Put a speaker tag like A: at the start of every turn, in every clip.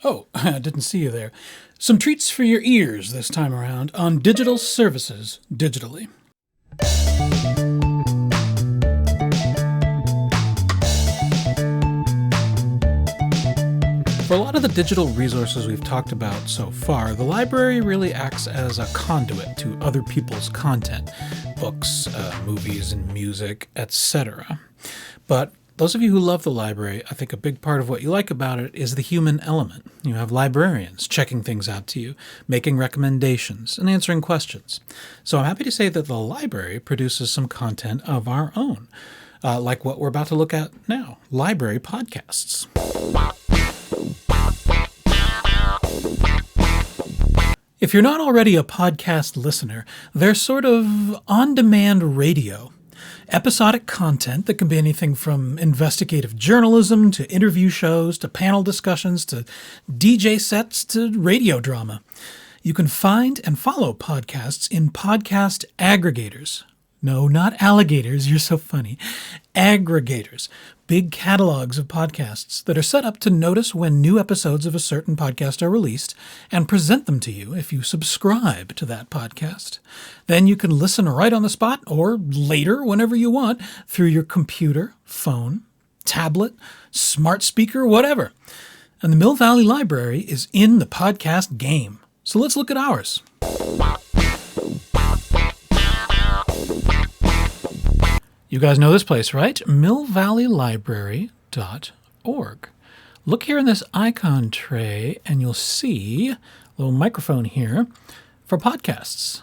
A: Oh, I didn't see you there. Some treats for your ears this time around on digital services digitally. For a lot of the digital resources we've talked about so far, the library really acts as a conduit to other people's content, books, movies, and music, etc. But those of you who love the library, I think a big part of what you like about it is the human element. You have librarians checking things out to you, making recommendations, and answering questions. So I'm happy to say that the library produces some content of our own, like what we're about to look at now, library podcasts. If you're not already a podcast listener, they're sort of on-demand radio. Episodic content that can be anything from investigative journalism to interview shows to panel discussions to DJ sets to radio drama. You can find and follow podcasts in podcast aggregators. No, not alligators, you're so funny. Aggregators. Big catalogs of podcasts that are set up to notice when new episodes of a certain podcast are released and present them to you if you subscribe to that podcast. Then you can listen right on the spot or later whenever you want through your computer, phone, tablet, smart speaker, whatever. And the Mill Valley Library is in the podcast game. So let's look at ours. You guys know this place, right? millvalleylibrary.org. Look here in this icon tray and you'll see a little microphone here for podcasts.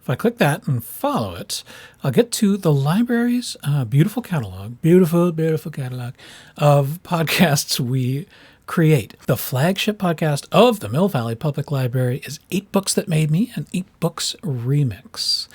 A: If I click that and follow it, I'll get to the library's beautiful catalog, beautiful catalog of podcasts we create. The flagship podcast of the Mill Valley Public Library is 8 Books That Made Me, an 8 Books remix.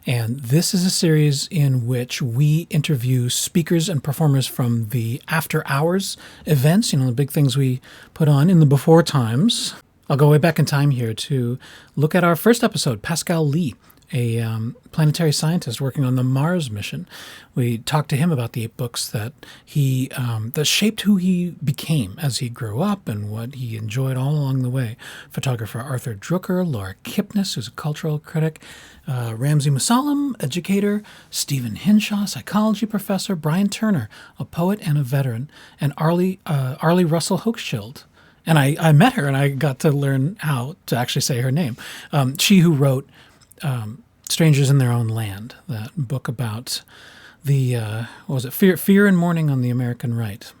A: And this is a series in which we interview speakers and performers from the after hours events, the big things we put on in the before times. I'll go way back in time here to look at our first episode, Pascal Lee, a planetary scientist working on the Mars mission. We talked to him about the 8 books that that shaped who he became as he grew up and what he enjoyed all along the way. Photographer Arthur Drucker, Laura Kipnis, who's a cultural critic, Ramsey Musalem, educator, Stephen Hinshaw, psychology professor, Brian Turner, a poet and a veteran, and Arlie Russell Hochschild. And I met her and I got to learn how to actually say her name. She who wrote Strangers in Their Own Land, that book about the, Fear and Mourning on the American Right.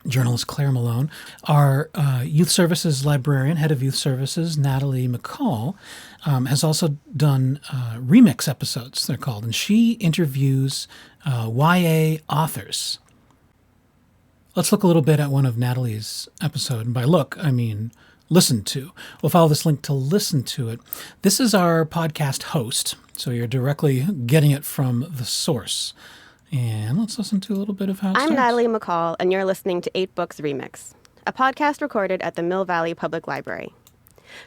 A: Journalist Claire Malone. Our youth services librarian, head of youth services, Natalie McCall, has also done remix episodes, they're called, and she interviews YA authors. Let's look a little bit at one of Natalie's episodes, and by look, I mean listen to. We'll follow this link to listen to it. This is our podcast host, so you're directly getting it from the source. And let's listen to a little bit of how it starts.
B: I'm Natalie McCall, and you're listening to 8 Books Remix, a podcast recorded at the Mill Valley Public Library.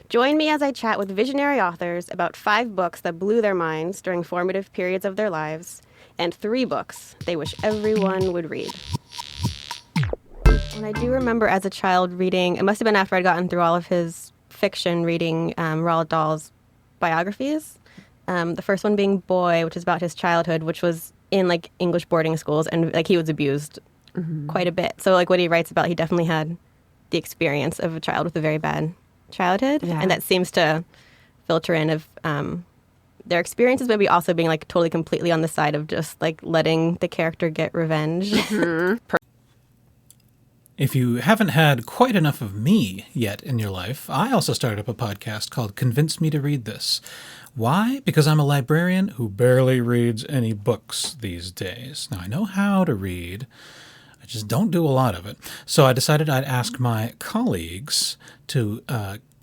B: Join me as I chat with visionary authors about 5 books that blew their minds during formative periods of their lives, and 3 books they wish everyone would read. And I do remember as a child reading, it must have been after I'd gotten through all of his fiction, reading Roald Dahl's biographies. The first one being Boy, which is about his childhood, which was in English boarding schools, and he was abused quite a bit. So what he writes about, he definitely had the experience of a child with a very bad childhood. Yeah. And that seems to filter in of their experiences, maybe also being totally completely on the side of just letting the character get revenge.
A: If you haven't had quite enough of me yet in your life, I also started up a podcast called Convince Me to Read This. Why? Because I'm a librarian who barely reads any books these days. Now, I know how to read. I just don't do a lot of it. So I decided I'd ask my colleagues to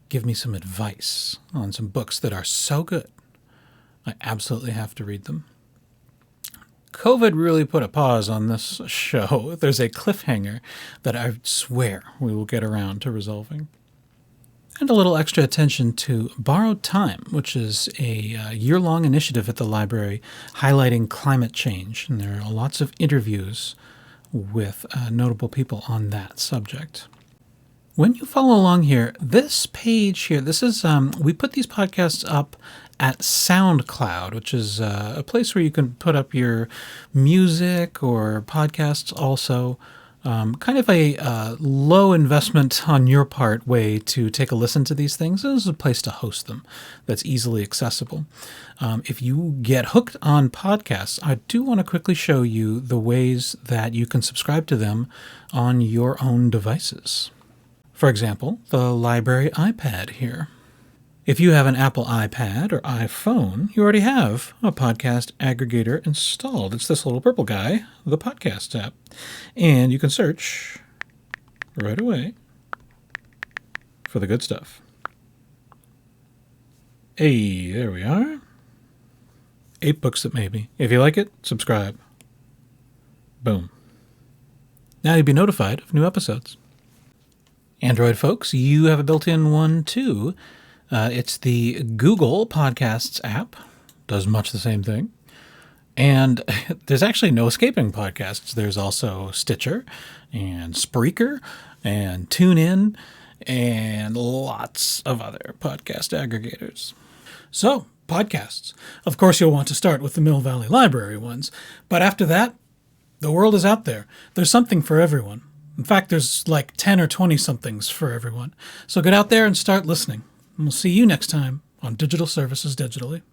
A: give me some advice on some books that are so good, I absolutely have to read them. COVID really put a pause on this show. There's a cliffhanger that I swear we will get around to resolving. And a little extra attention to Borrowed Time, which is a year-long initiative at the library highlighting climate change. And there are lots of interviews with notable people on that subject. When you follow along here, this page here, this is, we put these podcasts up at SoundCloud, which is a place where you can put up your music or podcasts also. Kind of a low investment on your part way to take a listen to these things. This is a place to host them that's easily accessible. If you get hooked on podcasts, I do want to quickly show you the ways that you can subscribe to them on your own devices. For example, the library iPad here. If you have an Apple iPad or iPhone, you already have a podcast aggregator installed. It's this little purple guy, the podcast app. And you can search right away for the good stuff. Hey, there we are. 8 books it may be. If you like it, subscribe. Boom. Now you'll be notified of new episodes. Android folks, you have a built-in one too. It's the Google Podcasts app. Does much the same thing. And there's actually no escaping podcasts. There's also Stitcher and Spreaker and TuneIn and lots of other podcast aggregators. So, podcasts. Of course, you'll want to start with the Mill Valley Library ones. But after that, the world is out there. There's something for everyone. In fact, there's like 10 or 20 somethings for everyone. So get out there and start listening. And we'll see you next time on Digital Services Digitally.